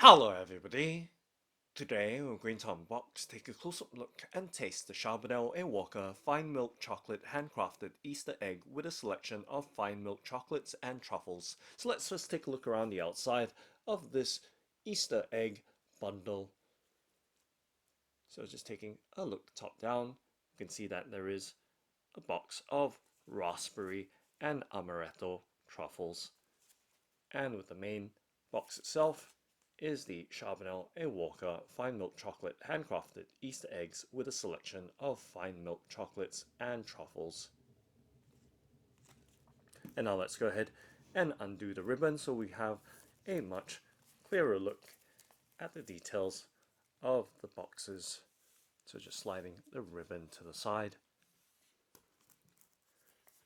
Hello everybody! Today we're going to unbox, take a close-up look and taste the Charbonnel A Walker Fine Milk Chocolate Handcrafted Easter Egg with a selection of fine milk chocolates and truffles. So let's just take a look around the outside of this Easter egg bundle. So just taking a look top down, you can see that there is a box of raspberry and amaretto truffles. And with the main box itself is the Charbonnel A Walker Fine Milk Chocolate Handcrafted Easter Eggs with a selection of fine milk chocolates and truffles. And now let's go ahead and undo the ribbon so we have a much clearer look at the details of the boxes. So just sliding the ribbon to the side.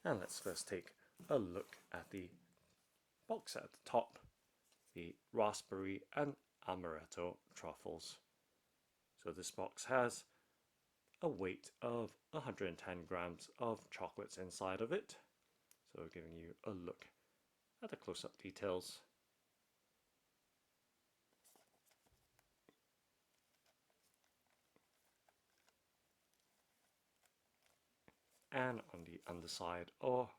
And let's first take a look at the box at the top, the raspberry and amaretto truffles. So this box has a weight of 110 grams of chocolates inside of it. So giving you a look at the close-up details. And on the underside or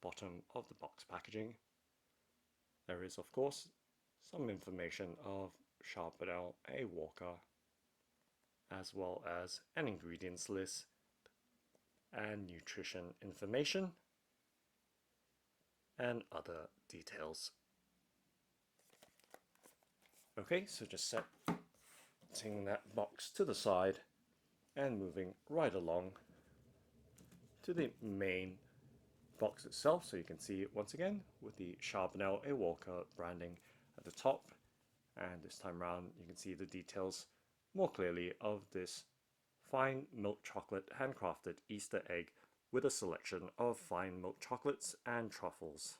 bottom of the box packaging, there is of course some information of Charbonnel A Walker, as well as an ingredients list and nutrition information and other details. Okay, so just setting that box to the side and moving right along to the main box itself, so you can see it once again with the Charbonnel A Walker branding at the top, and this time around you can see the details more clearly of this fine milk chocolate handcrafted Easter egg with a selection of fine milk chocolates and truffles.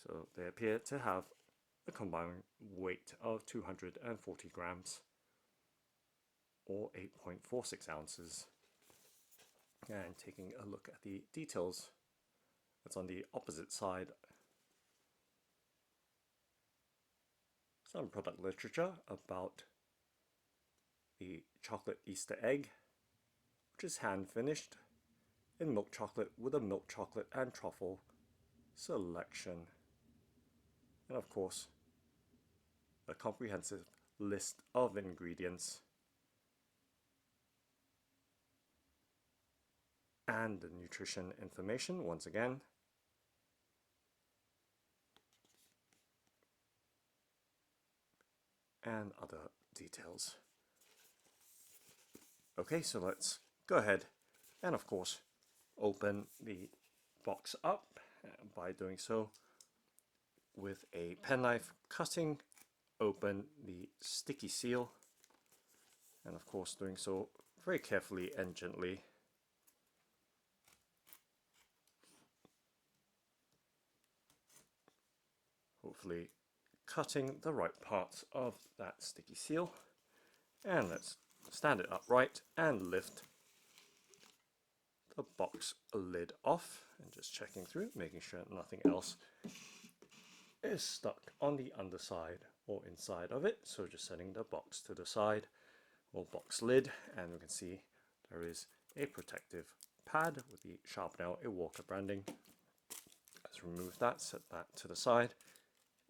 So they appear to have a combined weight of 240 grams or 8.46 ounces. And taking a look at the details that's on the opposite side, some product literature about the chocolate Easter egg, which is hand finished in milk chocolate with a milk chocolate and truffle selection. And of course, a comprehensive list of ingredients and the nutrition information once again. And other details. Okay, so let's go ahead and of course open the box up by doing so with a penknife, cutting open the sticky seal, and of course doing so very carefully and gently. Hopefully cutting the right parts of that sticky seal. And let's stand it upright and lift the box lid off, and just checking through, making sure nothing else is stuck on the underside or inside of it. So just setting the box to the side or box lid, and we can see there is a protective pad with the Charbonnel A Walker branding. Let's remove that, set that to the side,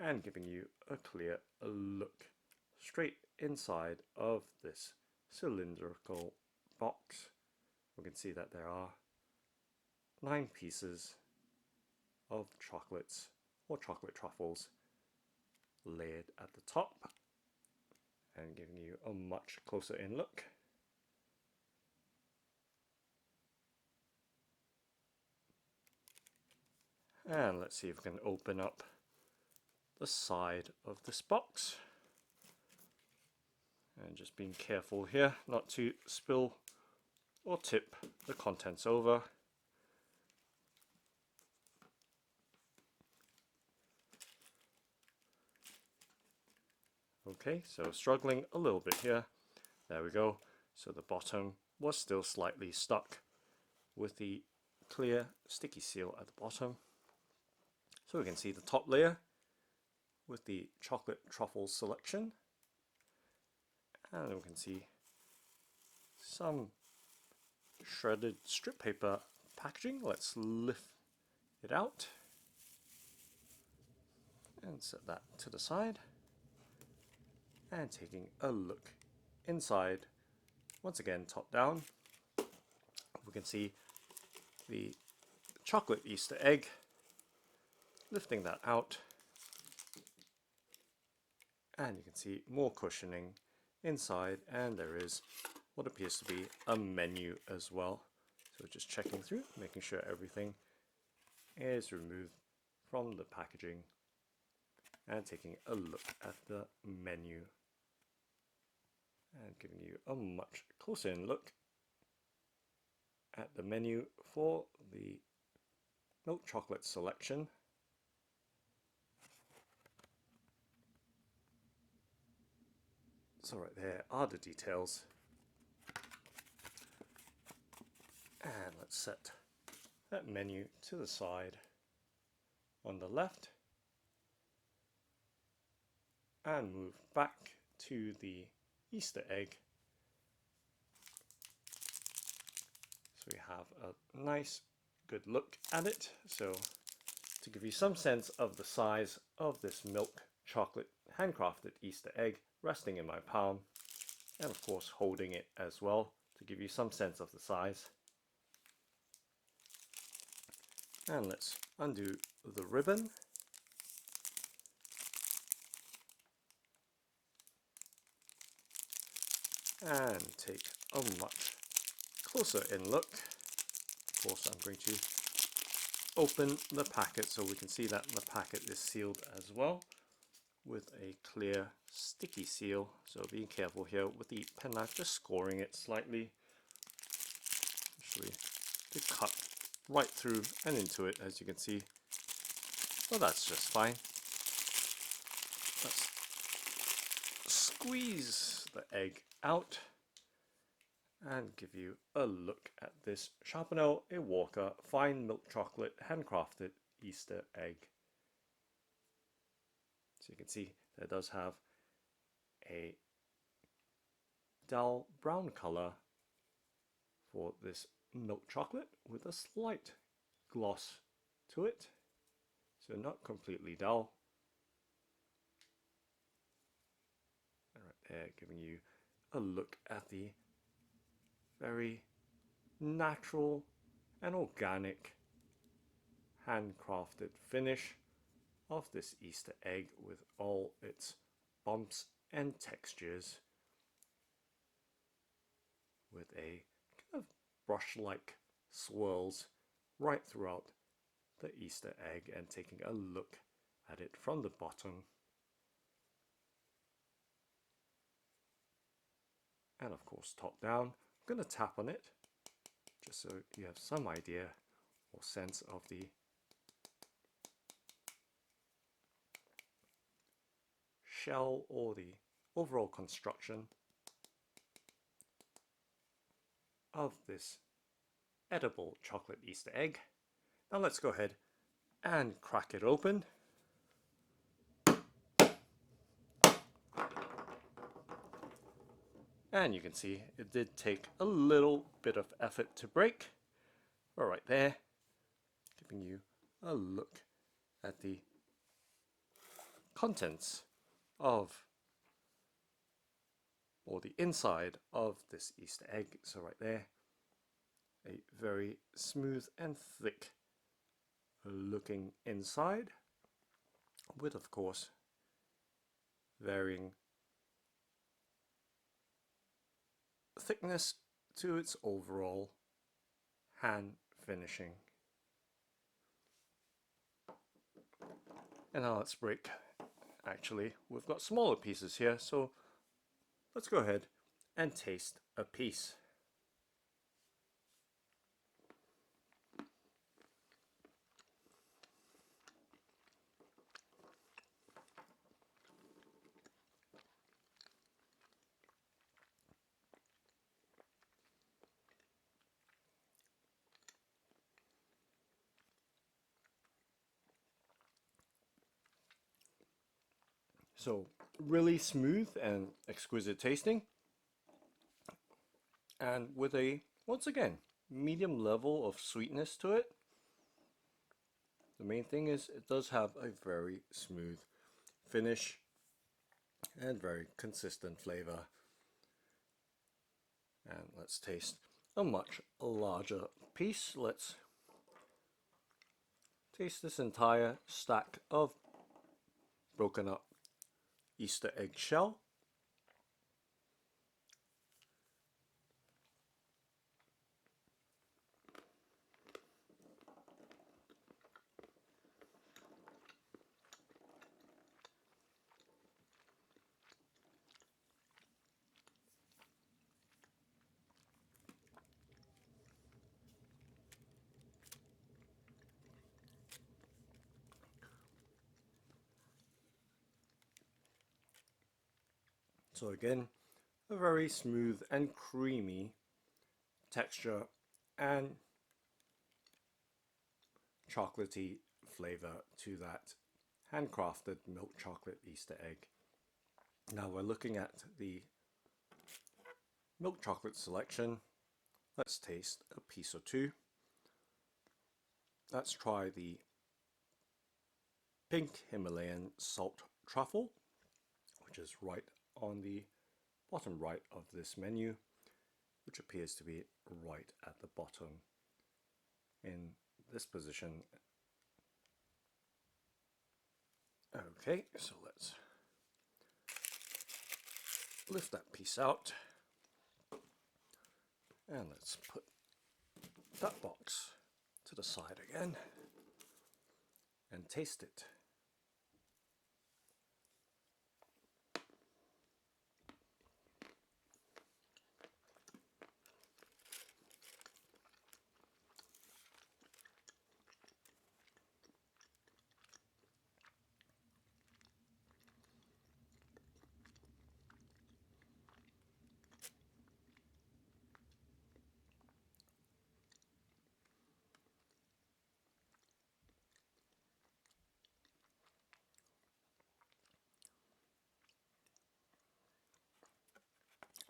and giving you a clear look straight inside of this cylindrical box. We can see that there are 9 pieces of chocolates or chocolate truffles layered at the top, and giving you a much closer in look. And let's see if we can open up the side of this box, and just being careful here not to spill or tip the contents over. Okay, so struggling a little bit here. There we go. So the bottom was still slightly stuck with the clear sticky seal at the bottom. So we can see the top layer with the chocolate truffles selection, and we can see some shredded strip paper packaging. Let's lift it out and set that to the side, and taking a look inside, once again top down, we can see the chocolate Easter egg. Lifting that out, and you can see more cushioning inside, and there is what appears to be a menu as well. So just checking through, making sure everything is removed from the packaging, and taking a look at the menu and giving you a much closer in look at the menu for the milk chocolate selection. So right there are the details, and let's set that menu to the side on the left and move back to the Easter egg. So we have a nice good look at it. So to give you some sense of the size of this milk chocolate handcrafted Easter egg resting in my palm, and of course holding it as well to give you some sense of the size. And let's undo the ribbon. And take a much closer in look. Of course, I'm going to open the packet so we can see that the packet is sealed as well with a clear sticky seal. So be careful here with the penknife, just scoring it slightly. Actually, to cut right through and into it, as you can see. Well, that's just fine. Let's squeeze the egg out and give you a look at this Charbonnel A Walker fine milk chocolate handcrafted Easter egg. So you can see that does have a dull brown color for this milk chocolate with a slight gloss to it, so not completely dull. And right there, giving you a look at the very natural and organic handcrafted finish of this Easter egg with all its bumps and textures, with a kind of brush-like swirls right throughout the Easter egg, and taking a look at it from the bottom. And of course top down. I'm going to tap on it just so you have some idea or sense of the shell or the overall construction of this edible chocolate Easter egg. Now let's go ahead and crack it open. And you can see it did take a little bit of effort to break. But right there, giving you a look at the contents of, or the inside of this Easter egg. So right there, a very smooth and thick looking inside, with of course varying thickness to its overall hand finishing. And now let's break. Actually, we've got smaller pieces here, so let's go ahead and taste a piece. So really smooth and exquisite tasting, and with a, once again, medium level of sweetness to it. The main thing is it does have a very smooth finish and very consistent flavor. And let's taste a much larger piece. Let's taste this entire stack of broken up Easter egg shell. So again, a very smooth and creamy texture and chocolatey flavor to that handcrafted milk chocolate Easter egg. Now we're looking at the milk chocolate selection. Let's taste a piece or two. Let's try the pink Himalayan salt truffle, which is right on the bottom right of this menu, which appears to be right at the bottom in this position. Okay, so let's lift that piece out and let's put that box to the side again and taste it.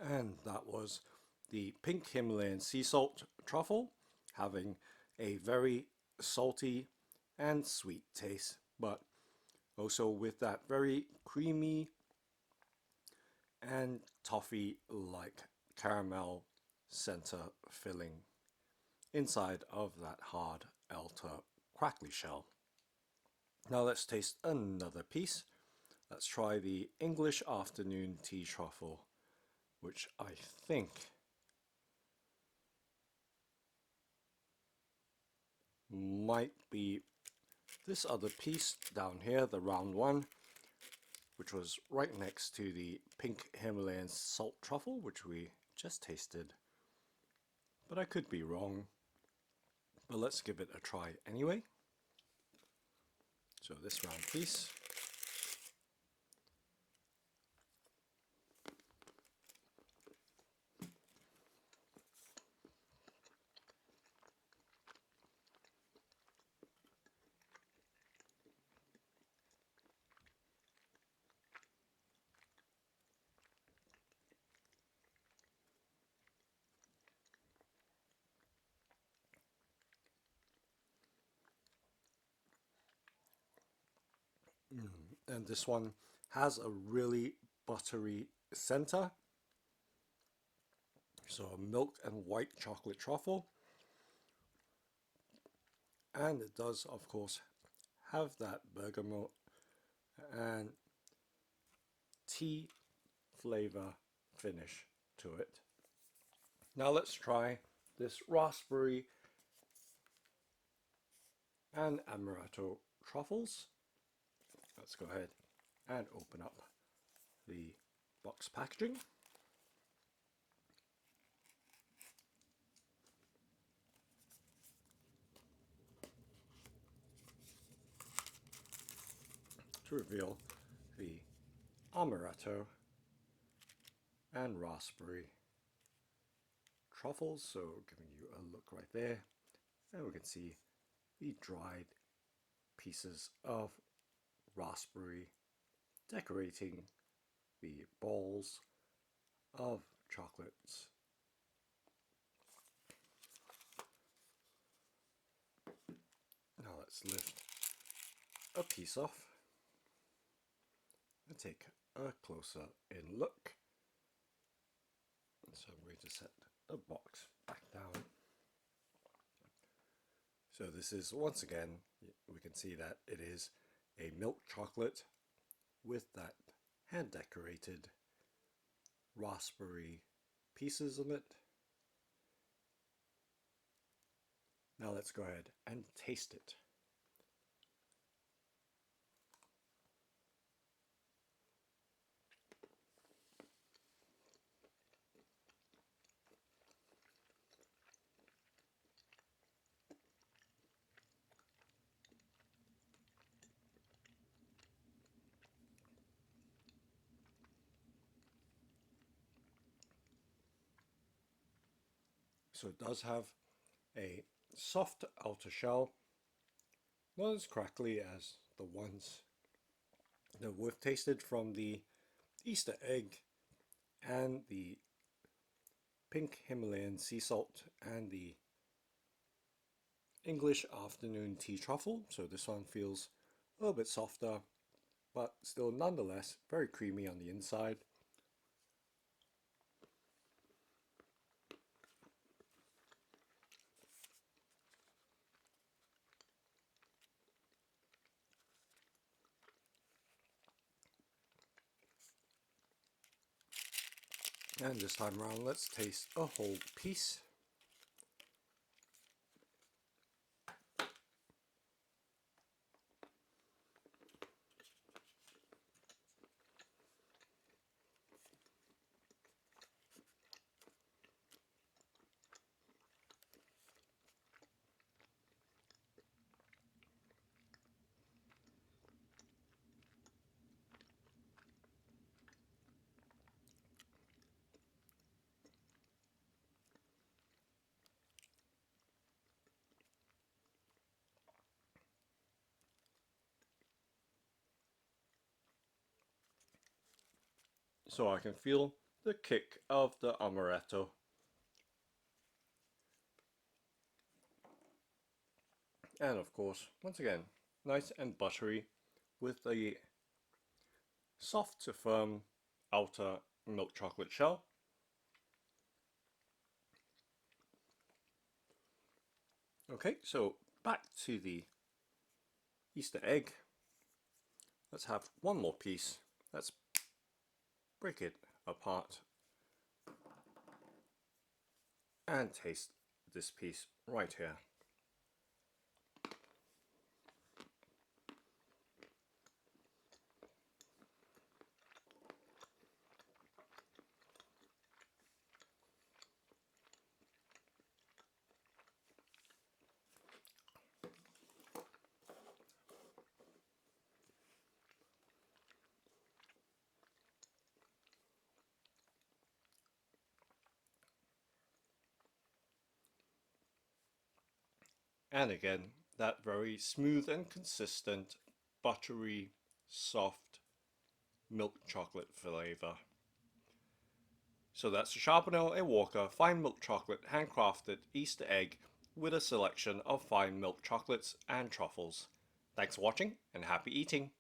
And that was the pink Himalayan sea salt truffle, having a very salty and sweet taste, but also with that very creamy and toffee-like caramel center filling inside of that hard outer crackly shell. Now let's taste another piece. Let's try the English afternoon tea truffle, which I think might be this other piece down here, the round one, which was right next to the pink Himalayan salt truffle, which we just tasted. But I could be wrong. But let's give it a try anyway. So this round piece. And this one has a really buttery center. So a milk and white chocolate truffle. And it does, of course, have that bergamot and tea flavor finish to it. Now let's try this raspberry and Amaretto truffles. Let's go ahead and open up the box packaging. To reveal the Amaretto and raspberry truffles. So giving you a look right there, and we can see the dried pieces of raspberry decorating the balls of chocolates. Now let's lift a piece off and take a closer in look. So I'm going to set the box back down. So this is, once again, we can see that it is a milk chocolate with that hand decorated raspberry pieces in it. Now let's go ahead and taste it. So it does have a soft outer shell, not as crackly as the ones that we've tasted from the Easter egg and the pink Himalayan sea salt and the English afternoon tea truffle. So this one feels a little bit softer, but still nonetheless very creamy on the inside. And this time around, let's taste a whole piece. So I can feel the kick of the Amaretto. And of course, once again, nice and buttery with a soft to firm outer milk chocolate shell. Okay, so back to the Easter egg. Let's have one more piece. Let's break it apart and taste this piece right here. And again, that very smooth and consistent, buttery, soft milk chocolate flavor. So that's the Charbonnel & Walker Fine Milk Chocolate Handcrafted Easter Egg with a selection of fine milk chocolates and truffles. Thanks for watching and happy eating!